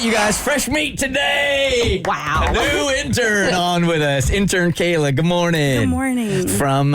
right, you guys, fresh meat today. Wow. A new intern on with us. Intern Kayla, good morning. Good morning. From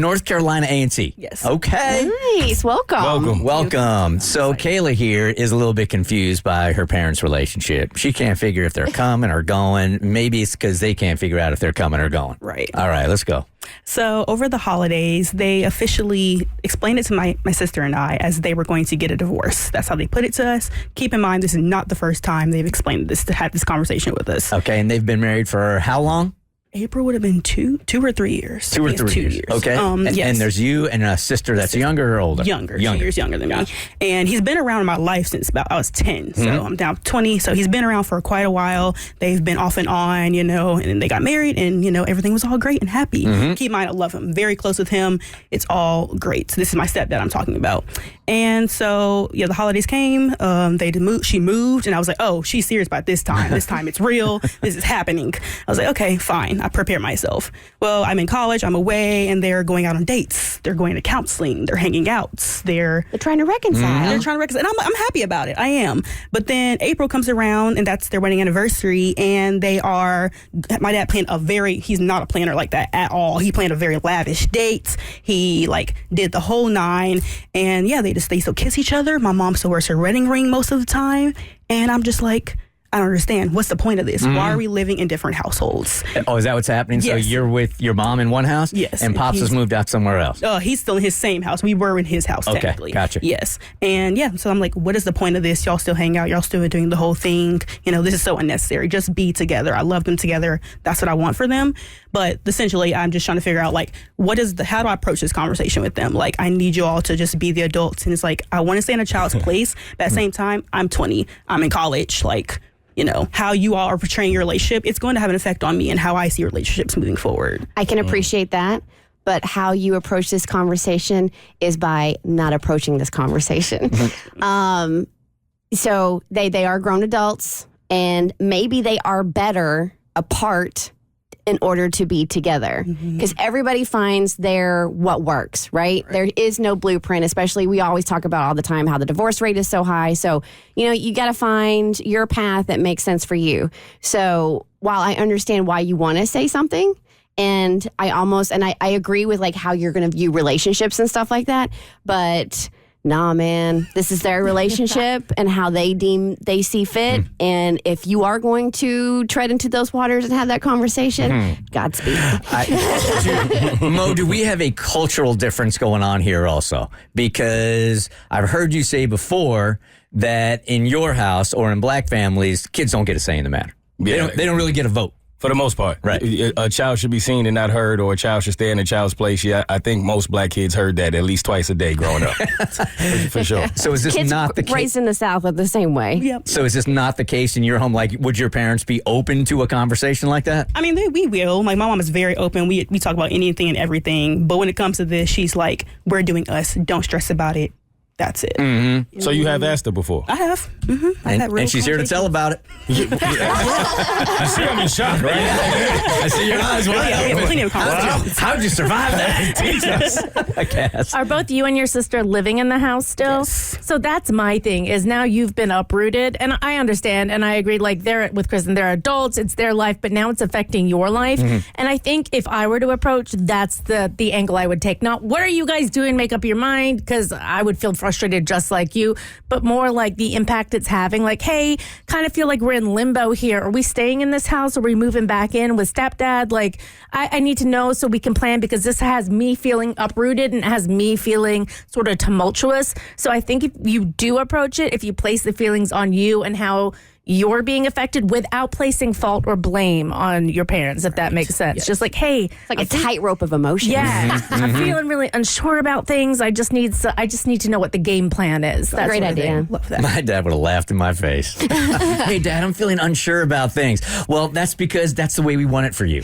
North Carolina A&T. Yes. Okay. Nice. Welcome. Welcome. So Kayla here is a little bit confused by her parents' relationship. She can't figure if they're coming or going. Maybe it's because they can't figure out if they're coming or going. Right. All right, let's go. So over the holidays, they officially explained it to my sister and I as they were going to get a divorce. That's how they put it to us. Keep in mind, this is not the first time they've explained this, to have this conversation with us. Okay, and they've been married for how long? April would have been two or 3 years. 2 or 3 years. Okay. Yes. And there's you and a sister that's younger or older? Younger. 2 years younger than me. And he's been around in my life since about I was 10. So I'm now 20. So he's been around for quite a while. They've been off and on, and then they got married and, everything was all great and happy. Keep in mind, I love him. Very close with him. It's all great. So this is my stepdad I'm talking about. And so, the holidays came. She moved, and I was like, oh, she's serious about this time. This time it's real. This is happening. I was like, okay, fine. I prepared myself. Well, I'm in college. I'm away, and they're going out on dates. They're going to counseling. They're hanging out. They're trying to reconcile. They're trying to reconcile. And I'm happy about it. I am. But then April comes around, and that's their wedding anniversary, and my dad planned he's not a planner like that at all. He planned a very lavish date. He, did the whole 9, and they still kiss each other. My mom still wears her wedding ring most of the time. And I'm just like, I don't understand. What's the point of this? Why are we living in different households? Oh, is that what's happening? Yes. So you're with your mom in one house? Yes. And Pops has moved out somewhere else? He's still in his same house. We were in his house, technically. Gotcha. Yes. And so I'm like, what is the point of this? Y'all still hang out. Y'all still doing the whole thing. This is so unnecessary. Just be together. I love them together. That's what I want for them. But essentially, I'm just trying to figure out, how do I approach this conversation with them? I need you all to just be the adults. And it's I want to stay in a child's place. But at the same time, I'm 20. I'm in college. How you all are portraying your relationship, it's going to have an effect on me and how I see relationships moving forward. I can appreciate that, but how you approach this conversation is by not approaching this conversation. So they are grown adults, and maybe they are better apart in order to be together, because everybody finds what works, right? There is no blueprint, especially we always talk about all the time how the divorce rate is so high. So, you got to find your path that makes sense for you. So while I understand why you want to say something, and I agree with how you're going to view relationships and stuff like that, but nah, man, this is their relationship and how they see fit. And if you are going to tread into those waters and have that conversation, Godspeed. Mo, do we have a cultural difference going on here also? Because I've heard you say before that in your house or in black families, kids don't get a say in the matter. Yeah. They don't really get a vote. For the most part. Right. A child should be seen and not heard, or a child should stay in a child's place. Yeah, I think most black kids heard that at least twice a day growing up. for sure. So is this Kids not the case? raised in the South are the same way. Yep. So is this not the case in your home? Would your parents be open to a conversation like that? I mean, we will. My mom is very open. We talk about anything and everything. But when it comes to this, she's like, we're doing us. Don't stress about it. That's it. So you have asked her before? I have. And she's here to tell about it. I see I'm in shock, right? I see your eyes wide We have open. plenty of conversations. How'd you survive that? Teach us. I guess. Are both you and your sister living in the house still? Yes. So that's my thing, is now you've been uprooted. And I understand and I agree, they're with Kristen, they're adults, it's their life, but now it's affecting your life. And I think if I were to approach, that's the angle I would take. Not, what are you guys doing? Make up your mind, because I would feel frustrated just like you, but more the impact it's having. Hey, kind of feel like we're in limbo here. Are we staying in this house? Or are we moving back in with stepdad? I need to know so we can plan, because this has me feeling uprooted and has me feeling sort of tumultuous. So I think if you do approach it, if you place the feelings on you and how you're being affected without placing fault or blame on your parents, if that makes sense. Yes. Just hey, it's like a tightrope of emotions. Yeah, I'm feeling really unsure about things. I just need to know what the game plan is. That's Great idea. Love that. My dad would have laughed in my face. Hey, Dad, I'm feeling unsure about things. Well, that's because that's the way we want it for you.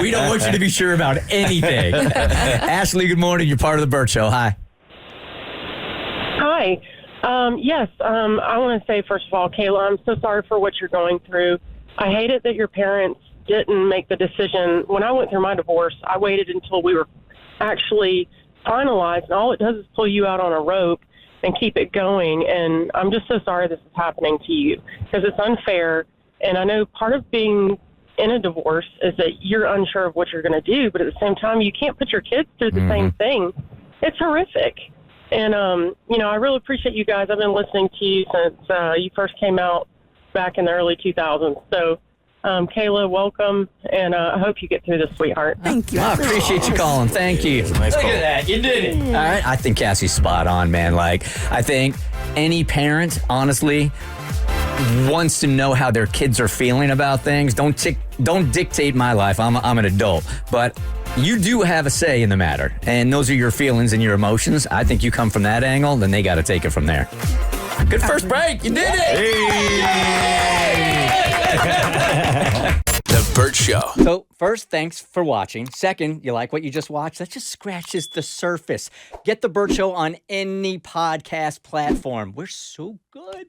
We don't want you to be sure about anything. Ashley, good morning. You're part of the Bert Show. Hi. Hi. Yes, I want to say, first of all, Kayla, I'm so sorry for what you're going through. I hate it that your parents didn't make the decision. When I went through my divorce, I waited until we were actually finalized, and all it does is pull you out on a rope and keep it going. And I'm just so sorry this is happening to you because it's unfair. And I know part of being in a divorce is that you're unsure of what you're going to do, but at the same time, you can't put your kids through the same thing. It's horrific. And, I really appreciate you guys. I've been listening to you since you first came out back in the early 2000s. So, Kayla, welcome, and I hope you get through this, sweetheart. Thank you. I appreciate you calling. Thank you. Nice Look call. at that. You did it. All right. I think Cassie's spot on, man. Like, I think any parent, honestly, wants to know how their kids are feeling about things. Don't dictate my life. I'm an adult. But you do have a say in the matter. And those are your feelings and your emotions. I think you come from that angle, then they got to take it from there. Good first break. You did it. The Bert Show. So, first, thanks for watching. Second, you like what you just watched? That just scratches the surface. Get The Bert Show on any podcast platform. We're so good.